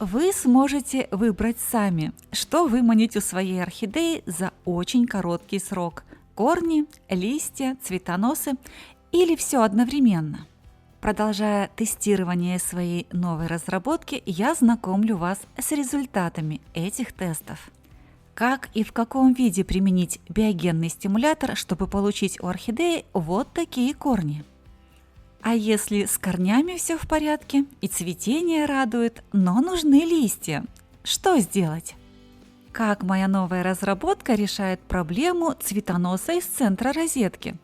Вы сможете выбрать сами, что выманить у своей орхидеи за очень короткий срок – корни, листья, цветоносы или все одновременно. Продолжая тестирование своей новой разработки, я знакомлю вас с результатами этих тестов. Как и в каком виде применить биогенный стимулятор, чтобы получить у орхидеи вот такие корни. А если с корнями все в порядке и цветение радует, но нужны листья, что сделать? Как моя новая разработка решает проблему цветоноса из центра розетки?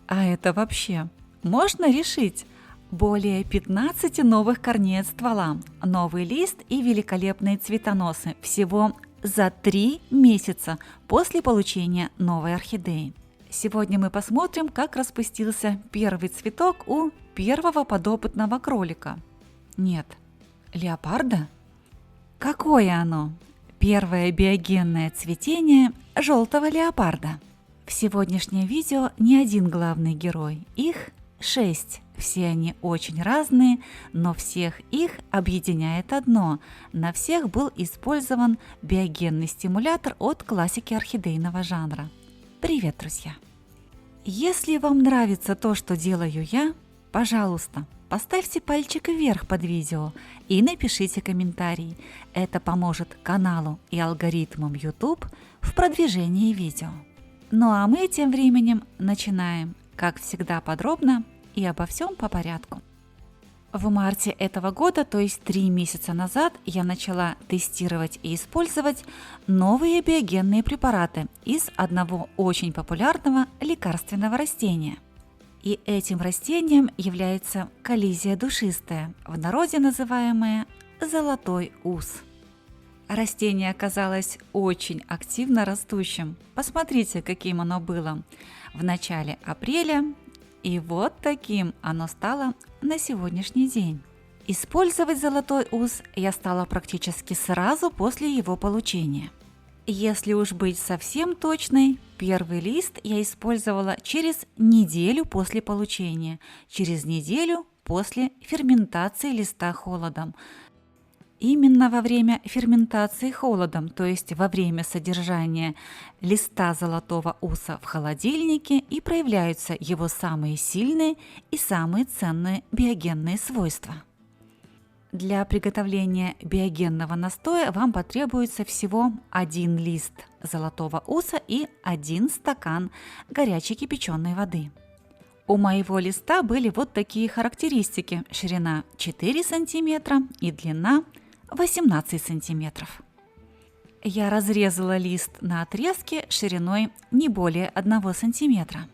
А это вообще можно решить? Более 15 новых корней от ствола, новый лист и великолепные цветоносы всего за 3 месяца после получения новой орхидеи. Сегодня мы посмотрим, как распустился первый цветок у первого подопытного кролика. Нет, леопарда? Какое оно? Первое биогенное цветение желтого леопарда. В сегодняшнем видео не один главный герой, их 6. Все они очень разные, но всех их объединяет одно. На всех был использован биогенный стимулятор от классики орхидейного жанра. Привет, друзья! Если вам нравится то, что делаю я, пожалуйста, поставьте пальчик вверх под видео и напишите комментарий. Это поможет каналу и алгоритмам YouTube в продвижении видео. Ну а мы тем временем начинаем, как всегда, подробно и обо всем по порядку. В марте этого года, то есть 3 месяца назад, я начала тестировать и использовать новые биогенные препараты из одного очень популярного лекарственного растения. И этим растением является коллизия душистая, в народе называемая золотой ус. Растение оказалось очень активно растущим. Посмотрите, каким оно было в начале апреля. И вот таким оно стало на сегодняшний день. Использовать золотой ус я стала практически сразу после его получения. Если уж быть совсем точной, первый лист я использовала через неделю после получения, через неделю после ферментации листа холодом. Именно во время ферментации холодом, то есть во время содержания листа золотого уса в холодильнике, и проявляются его самые сильные и самые ценные биогенные свойства. Для приготовления биогенного настоя вам потребуется всего 1 лист золотого уса и 1 стакан горячей кипяченой воды. У моего листа были вот такие характеристики: ширина 4 см и длина 18 сантиметров. Я разрезала лист на отрезки шириной не более 1 сантиметра.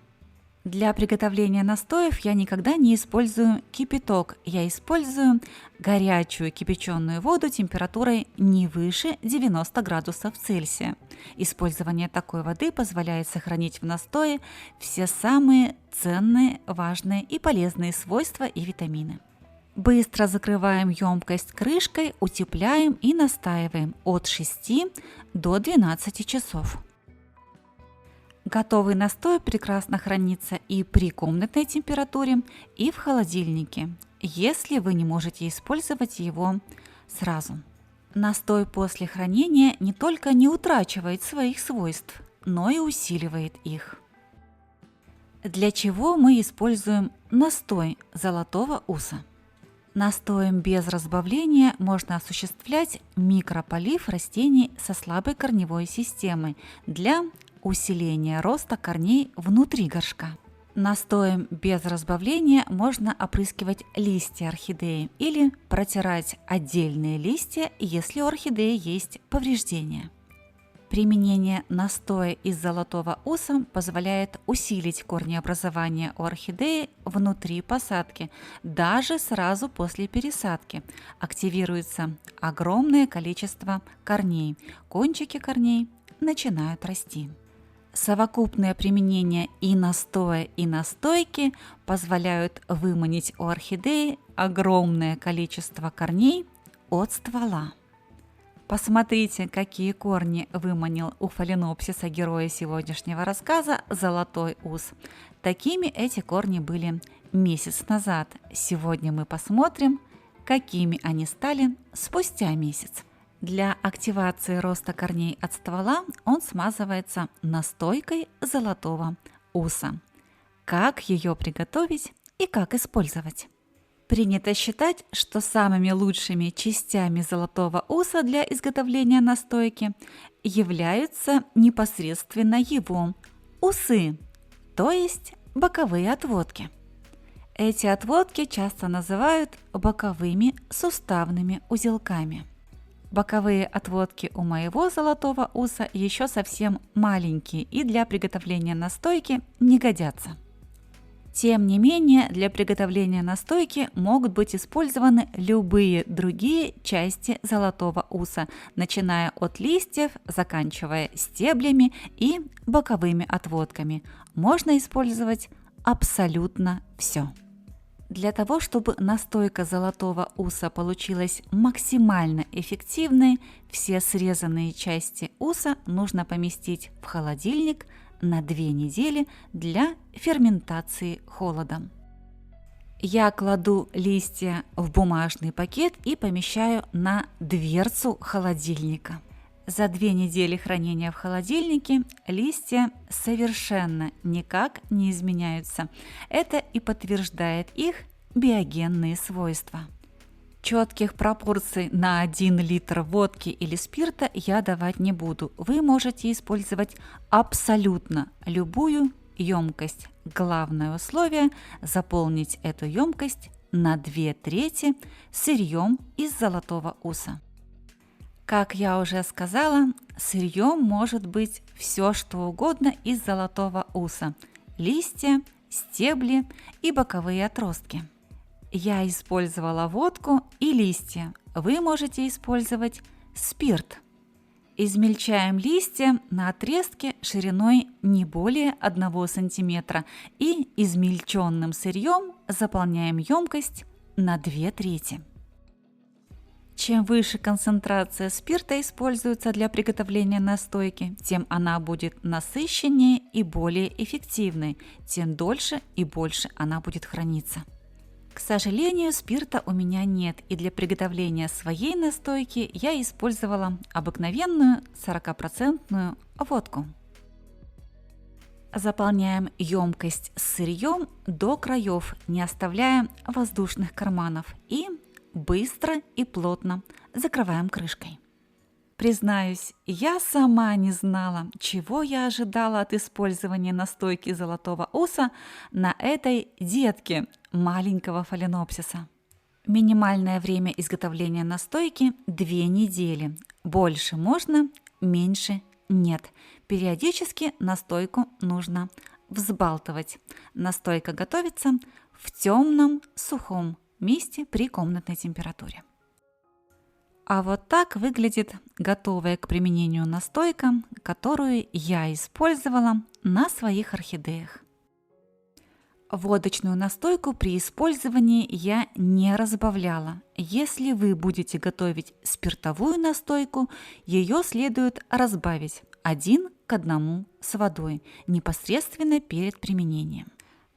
Для приготовления настоев я никогда не использую кипяток, я использую горячую кипяченую воду температурой не выше 90 градусов Цельсия. Использование такой воды позволяет сохранить в настое все самые ценные, важные и полезные свойства и витамины. Быстро закрываем емкость крышкой, утепляем и настаиваем от 6 до 12 часов. Готовый настой прекрасно хранится и при комнатной температуре, и в холодильнике, если вы не можете использовать его сразу. Настой после хранения не только не утрачивает своих свойств, но и усиливает их. Для чего мы используем настой золотого уса? Настоем без разбавления можно осуществлять микрополив растений со слабой корневой системой для усиления роста корней внутри горшка. Настоем без разбавления можно опрыскивать листья орхидеи или протирать отдельные листья, если у орхидеи есть повреждения. Применение настоя из золотого уса позволяет усилить корнеобразование у орхидеи внутри посадки, даже сразу после пересадки. Активируется огромное количество корней, кончики корней начинают расти. Совокупное применение и настоя, и настойки позволяют выманить у орхидеи огромное количество корней от ствола. Посмотрите, какие корни выманил у фаленопсиса, героя сегодняшнего рассказа, золотой ус. Такими эти корни были месяц назад. Сегодня мы посмотрим, какими они стали спустя месяц. Для активации роста корней от ствола он смазывается настойкой золотого уса. Как ее приготовить и как использовать? Принято считать, что самыми лучшими частями золотого уса для изготовления настойки являются непосредственно его усы, то есть боковые отводки. Эти отводки часто называют боковыми суставными узелками. Боковые отводки у моего золотого уса еще совсем маленькие и для приготовления настойки не годятся. Тем не менее, для приготовления настойки могут быть использованы любые другие части золотого уса, начиная от листьев, заканчивая стеблями и боковыми отводками. Можно использовать абсолютно все. Для того, чтобы настойка золотого уса получилась максимально эффективной, все срезанные части уса нужно поместить в холодильник на 2 недели для ферментации холодом. Я кладу листья в бумажный пакет и помещаю на дверцу холодильника. За 2 недели хранения в холодильнике листья совершенно никак не изменяются. Это и подтверждает их биогенные свойства. Четких пропорций на 1 литр водки или спирта я давать не буду. Вы можете использовать абсолютно любую емкость. Главное условие – заполнить эту емкость на 2/3 сырьем из золотого уса. Как я уже сказала, сырьем может быть все, что угодно из золотого уса – листья, стебли и боковые отростки. Я использовала водку и листья. Вы можете использовать спирт. Измельчаем листья на отрезке шириной не более 1 см и измельченным сырьем заполняем емкость на 2/3. Чем выше концентрация спирта используется для приготовления настойки, тем она будет насыщеннее и более эффективной, тем дольше и больше она будет храниться. К сожалению, спирта у меня нет, и для приготовления своей настойки я использовала обыкновенную 40% водку. Заполняем емкость с сырьем до краев, не оставляя воздушных карманов, и быстро и плотно закрываем крышкой. Признаюсь, я сама не знала, чего я ожидала от использования настойки золотого уса на этой детке маленького фаленопсиса. Минимальное время изготовления настойки – 2 недели. Больше можно, меньше нет. Периодически настойку нужно взбалтывать. Настойка готовится в темном, сухом месте при комнатной температуре. А вот так выглядит готовая к применению настойка, которую я использовала на своих орхидеях. Водочную настойку при использовании я не разбавляла. Если вы будете готовить спиртовую настойку, ее следует разбавить 1 к 1 с водой непосредственно перед применением.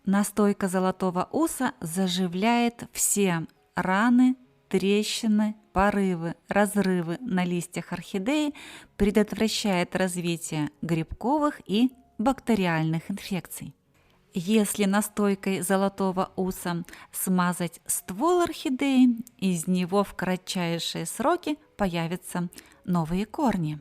Настойка золотого уса заживляет все раны, трещины, порывы, разрывы на листьях орхидеи, предотвращает развитие грибковых и бактериальных инфекций. Если настойкой золотого уса смазать ствол орхидеи, из него в кратчайшие сроки появятся новые корни.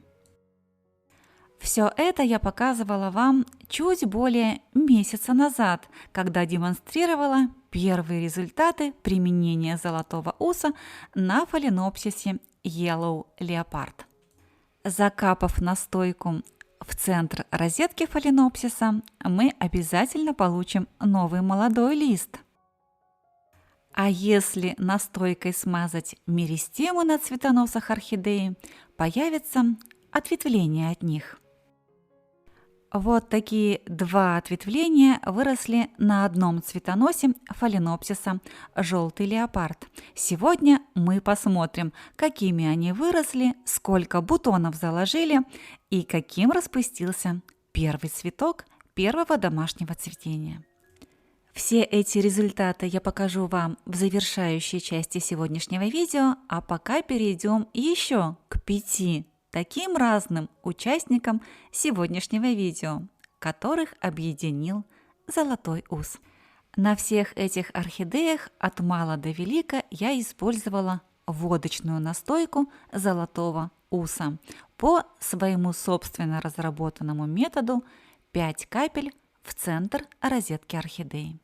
Все это я показывала вам чуть более месяца назад, когда демонстрировала первые результаты применения золотого уса на фаленопсисе Yellow Leopard. Закапав настойку в центр розетки фаленопсиса, мы обязательно получим новый молодой лист. А если настойкой смазать меристемы на цветоносах орхидеи, появится ответвление от них. Вот такие 2 ответвления выросли на одном цветоносе фаленопсиса «Желтый леопард». Сегодня мы посмотрим, какими они выросли, сколько бутонов заложили и каким распустился первый цветок первого домашнего цветения. Все эти результаты я покажу вам в завершающей части сегодняшнего видео, а пока перейдем еще к 5 таким разным участникам сегодняшнего видео, которых объединил золотой ус. На всех этих орхидеях от мала до велика я использовала водочную настойку золотого уса по своему собственно разработанному методу 5 капель в центр розетки орхидеи.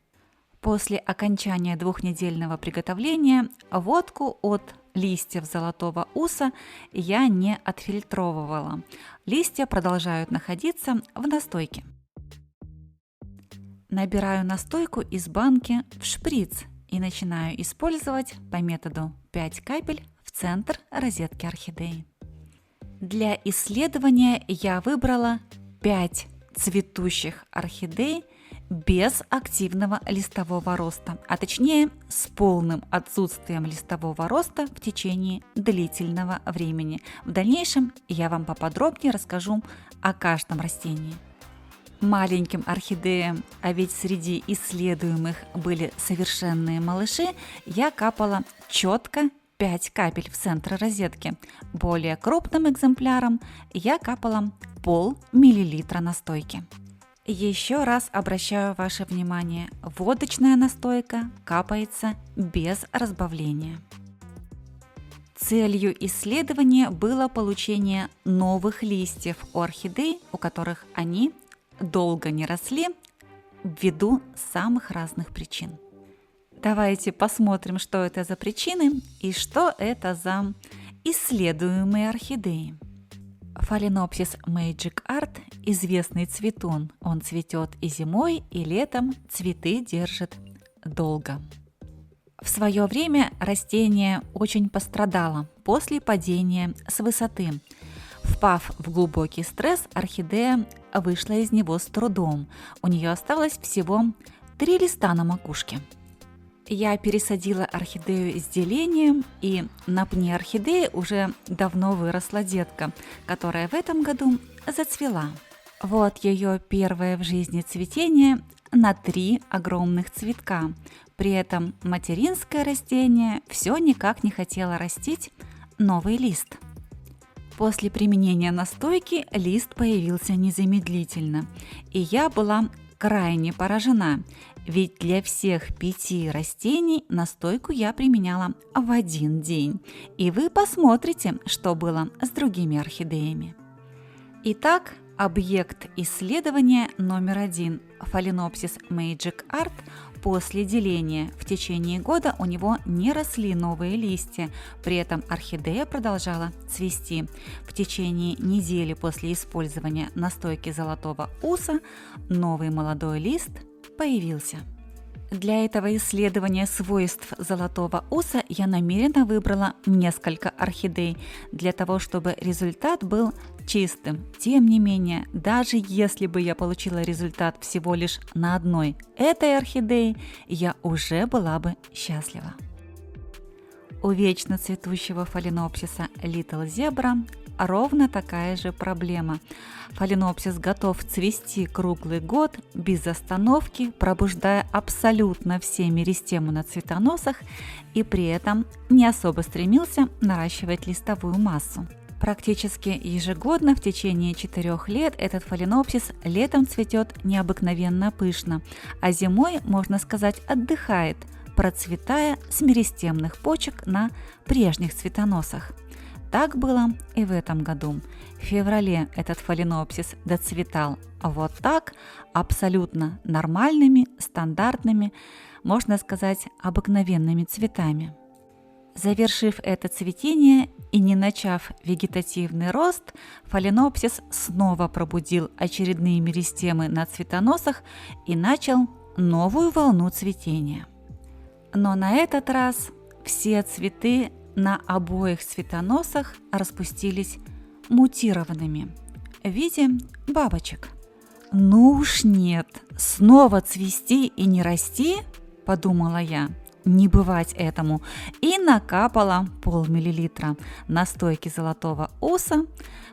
После окончания двухнедельного приготовления водку от листьев золотого уса я не отфильтровывала. Листья продолжают находиться в настойке. Набираю настойку из банки в шприц и начинаю использовать по методу 5 капель в центр розетки орхидеи. Для исследования я выбрала 5 цветущих орхидей без активного листового роста, а точнее с полным отсутствием листового роста в течение длительного времени. В дальнейшем я вам поподробнее расскажу о каждом растении. Маленьким орхидеям, а ведь среди исследуемых были совершенные малыши, я капала четко 5 капель в центр розетки. Более крупным экземплярам я капала пол-миллилитра настойки. Еще раз обращаю ваше внимание, водочная настойка капается без разбавления. Целью исследования было получение новых листьев у орхидей, у которых они долго не росли ввиду самых разных причин. Давайте посмотрим, что это за причины и что это за исследуемые орхидеи. Phalaenopsis Magic Art – известный цветун. Он цветет и зимой, и летом, цветы держит долго. В свое время растение очень пострадало после падения с высоты. Впав в глубокий стресс, орхидея вышла из него с трудом. У нее осталось всего 3 листа на макушке. Я пересадила орхидею с делением, и на пне орхидеи уже давно выросла детка, которая в этом году зацвела. Вот ее первое в жизни цветение на 3 огромных цветка. При этом материнское растение все никак не хотело растить новый лист. После применения настойки лист появился незамедлительно, и я была крайне поражена, ведь для всех 5 растений настойку я применяла в 1 день. И вы посмотрите, что было с другими орхидеями. Итак, объект исследования номер 1 – Phalaenopsis Magic Art. После деления в течение года у него не росли новые листья, при этом орхидея продолжала цвести. В течение недели после использования настойки золотого уса новый молодой лист появился. Для этого исследования свойств золотого уса я намеренно выбрала несколько орхидей, для того, чтобы результат был чистым. Тем не менее, даже если бы я получила результат всего лишь на одной этой орхидее, я уже была бы счастлива. У вечно цветущего фаленопсиса Little Zebra ровно такая же проблема. Фаленопсис готов цвести круглый год без остановки, пробуждая абсолютно все меристемы на цветоносах, и при этом не особо стремился наращивать листовую массу. Практически ежегодно в течение 4 лет этот фаленопсис летом цветет необыкновенно пышно, а зимой, можно сказать, отдыхает, процветая с меристемных почек на прежних цветоносах. Так было и в этом году. В феврале этот фаленопсис доцветал вот так, абсолютно нормальными, стандартными, можно сказать, обыкновенными цветами. Завершив это цветение и не начав вегетативный рост, фаленопсис снова пробудил очередные меристемы на цветоносах и начал новую волну цветения. Но на этот раз все цветы на обоих цветоносах распустились мутированными в виде бабочек. «Ну уж нет, снова цвести и не расти?» – подумала я. Не бывать этому, и накапала пол-миллилитра настойки золотого уса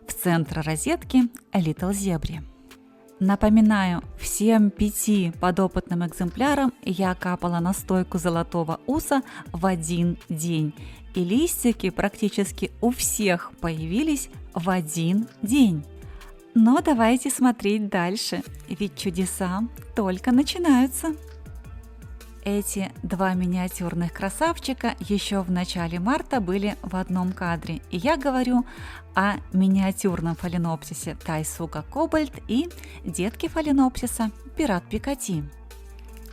в центр розетки Little Zebra. Напоминаю, всем 5 подопытным экземплярам я капала настойку золотого уса в один день. И листики практически у всех появились в один день. Но давайте смотреть дальше, ведь чудеса только начинаются. Эти 2 миниатюрных красавчика еще в начале марта были в одном кадре. И я говорю о миниатюрном фаленопсисе Тайсука Кобальт и детке фаленопсиса Пират Пикати.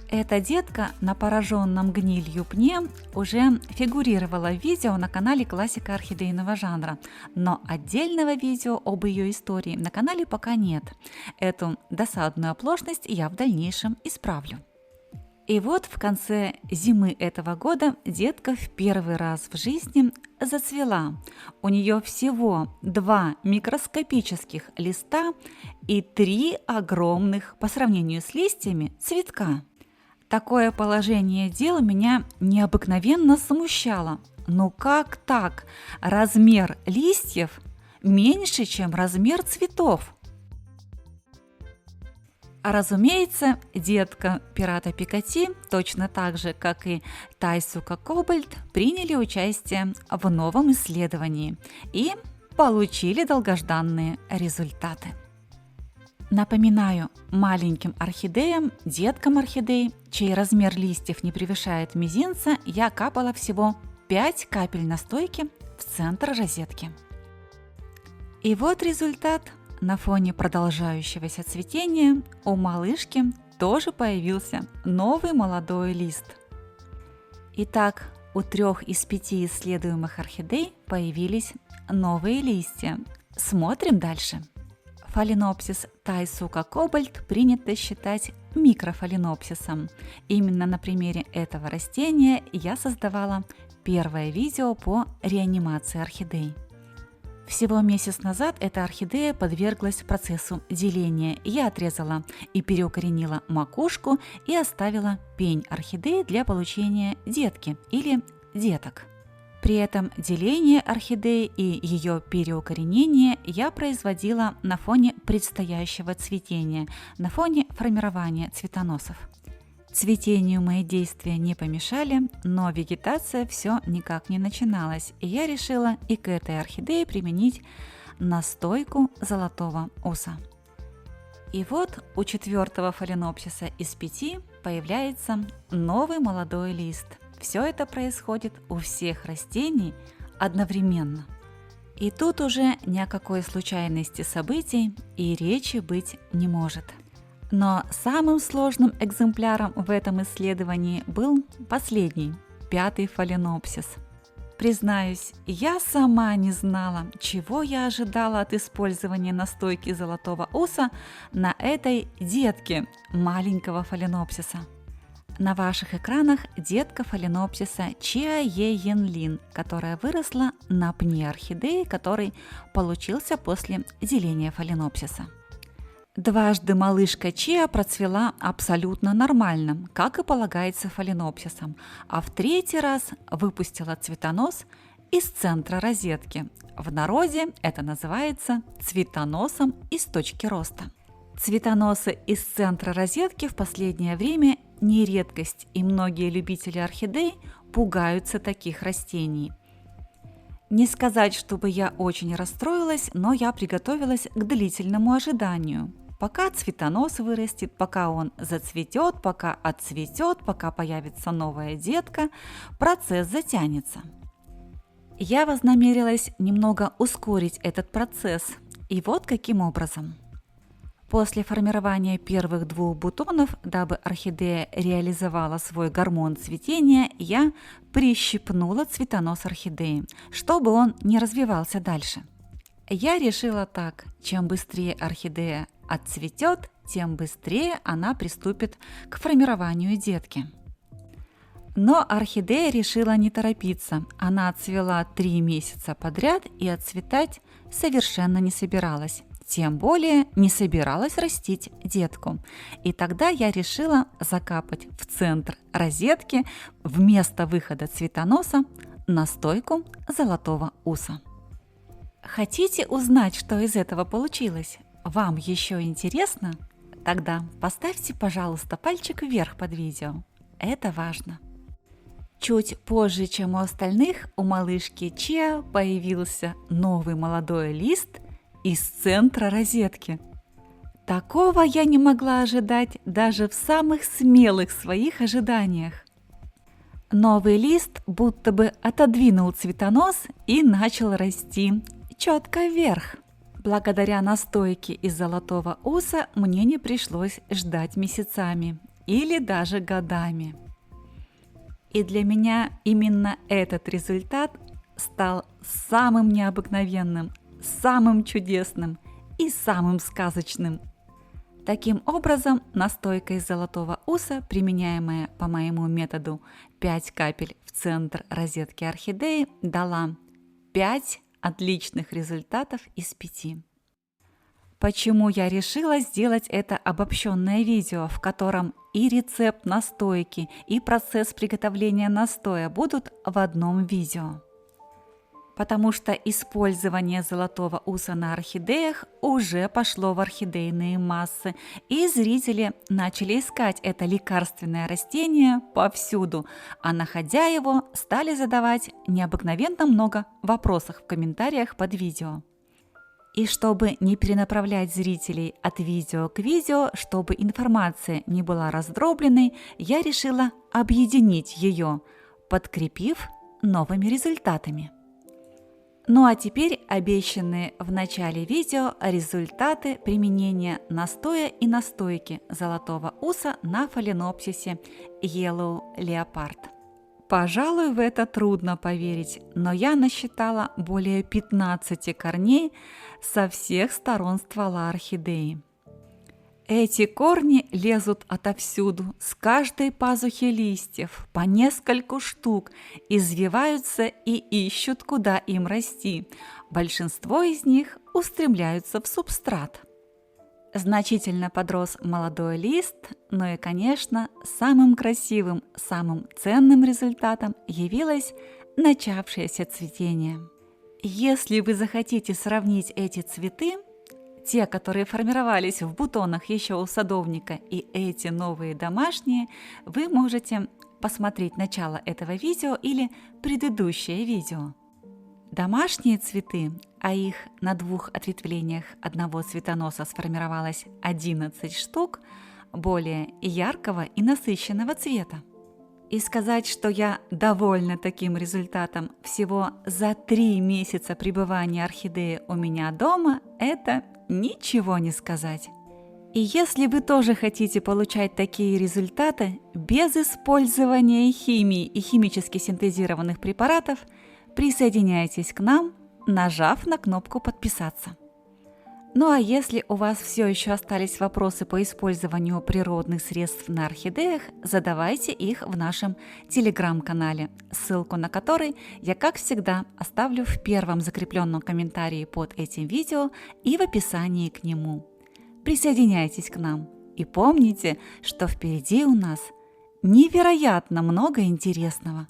Эта детка на пораженном гнилью пне уже фигурировала в видео на канале Классика орхидейного жанра, но отдельного видео об ее истории на канале пока нет. Эту досадную оплошность я в дальнейшем исправлю. И вот в конце зимы этого года детка в первый раз в жизни зацвела. У нее всего 2 микроскопических листа и 3 огромных по сравнению с листьями цветка. Такое положение дел меня необыкновенно смущало. Ну как так? Размер листьев меньше, чем размер цветов. А разумеется, детка Пирата Пикати, точно так же, как и Тайсука Кобальт, приняли участие в новом исследовании и получили долгожданные результаты. Напоминаю, маленьким орхидеям, деткам орхидей, чей размер листьев не превышает мизинца, я капала всего 5 капель настойки в центр розетки. И вот результат. На фоне продолжающегося цветения у малышки тоже появился новый молодой лист. Итак, у 3 из 5 исследуемых орхидей появились новые листья. Смотрим дальше. Фаленопсис Тайсука Кобальт принято считать микрофаленопсисом. Именно на примере этого растения я создавала первое видео по реанимации орхидей. Всего месяц назад эта орхидея подверглась процессу деления. Я отрезала и переукоренила макушку и оставила пень орхидеи для получения детки или деток. При этом деление орхидеи и ее переукоренение я производила на фоне предстоящего цветения, на фоне формирования цветоносов. Цветению мои действия не помешали, но вегетация все никак не начиналась, и я решила и к этой орхидее применить настойку золотого уса. И вот у 4-го фаленопсиса из 5 появляется новый молодой лист. Все это происходит у всех растений одновременно. И тут уже ни о какой случайности событий и речи быть не может. Но самым сложным экземпляром в этом исследовании был последний, 5-й фаленопсис. Признаюсь, я сама не знала, чего я ожидала от использования настойки золотого уса на этой детке маленького фаленопсиса. На ваших экранах детка фаленопсиса Чиа Е Янлин, которая выросла на пне орхидеи, который получился после деления фаленопсиса. Дважды малышка Чиа процвела абсолютно нормально, как и полагается фаленопсисам, а в 3-й раз выпустила цветонос из центра розетки. В народе это называется цветоносом из точки роста. Цветоносы из центра розетки в последнее время не редкость, и многие любители орхидей пугаются таких растений. Не сказать, чтобы я очень расстроилась, но я приготовилась к длительному ожиданию. Пока цветонос вырастет, пока он зацветет, пока отцветет, пока появится новая детка, процесс затянется. Я вознамерилась немного ускорить этот процесс, и вот каким образом. После формирования первых 2 бутонов, дабы орхидея реализовала свой гормон цветения, я прищипнула цветонос орхидеи, чтобы он не развивался дальше. Я решила так: чем быстрее орхидея отцветет, тем быстрее она приступит к формированию детки. Но орхидея решила не торопиться. Она отцвела 3 месяца подряд и отцветать совершенно не собиралась. Тем более не собиралась растить детку. И тогда я решила закапать в центр розетки вместо выхода цветоноса настойку золотого уса. Хотите узнать, что из этого получилось? Вам еще интересно? Тогда поставьте, пожалуйста, пальчик вверх под видео. Это важно. Чуть позже, чем у остальных, у малышки Чиа появился новый молодой лист из центра розетки. Такого я не могла ожидать даже в самых смелых своих ожиданиях. Новый лист будто бы отодвинул цветонос и начал расти четко вверх. Благодаря настойке из золотого уса мне не пришлось ждать месяцами или даже годами. И для меня именно этот результат стал самым необыкновенным, самым чудесным и самым сказочным. Таким образом, настойка из золотого уса, применяемая по моему методу 5 капель в центр розетки орхидеи, дала 5 отличных результатов из 5. Почему я решила сделать это обобщенное видео, в котором и рецепт настойки, и процесс приготовления настоя будут в одном видео? Потому что использование золотого уса на орхидеях уже пошло в орхидейные массы, и зрители начали искать это лекарственное растение повсюду, а находя его, стали задавать необыкновенно много вопросов в комментариях под видео. И чтобы не перенаправлять зрителей от видео к видео, чтобы информация не была раздробленной, я решила объединить ее, подкрепив новыми результатами. Ну а теперь обещанные в начале видео результаты применения настоя и настойки золотого уса на фаленопсисе Yellow Leopard. Пожалуй, в это трудно поверить, но я насчитала более 15 корней со всех сторон ствола орхидеи. Эти корни лезут отовсюду, с каждой пазухи листьев, по нескольку штук, извиваются и ищут, куда им расти. Большинство из них устремляются в субстрат. Значительно подрос молодой лист, ну и, конечно, самым красивым, самым ценным результатом явилось начавшееся цветение. Если вы захотите сравнить эти цветы, те, которые формировались в бутонах еще у садовника, и эти новые домашние, вы можете посмотреть начало этого видео или предыдущее видео. Домашние цветы, а их на 2 ответвлениях одного цветоноса сформировалось 11 штук, более яркого и насыщенного цвета. И сказать, что я довольна таким результатом всего за 3 месяца пребывания орхидеи у меня дома, это ничего не сказать. И если вы тоже хотите получать такие результаты без использования химии и химически синтезированных препаратов, присоединяйтесь к нам, нажав на кнопку «Подписаться». Ну а если у вас все еще остались вопросы по использованию природных средств на орхидеях, задавайте их в нашем телеграм-канале, ссылку на который я, как всегда, оставлю в первом закрепленном комментарии под этим видео и в описании к нему. Присоединяйтесь к нам и помните, что впереди у нас невероятно много интересного.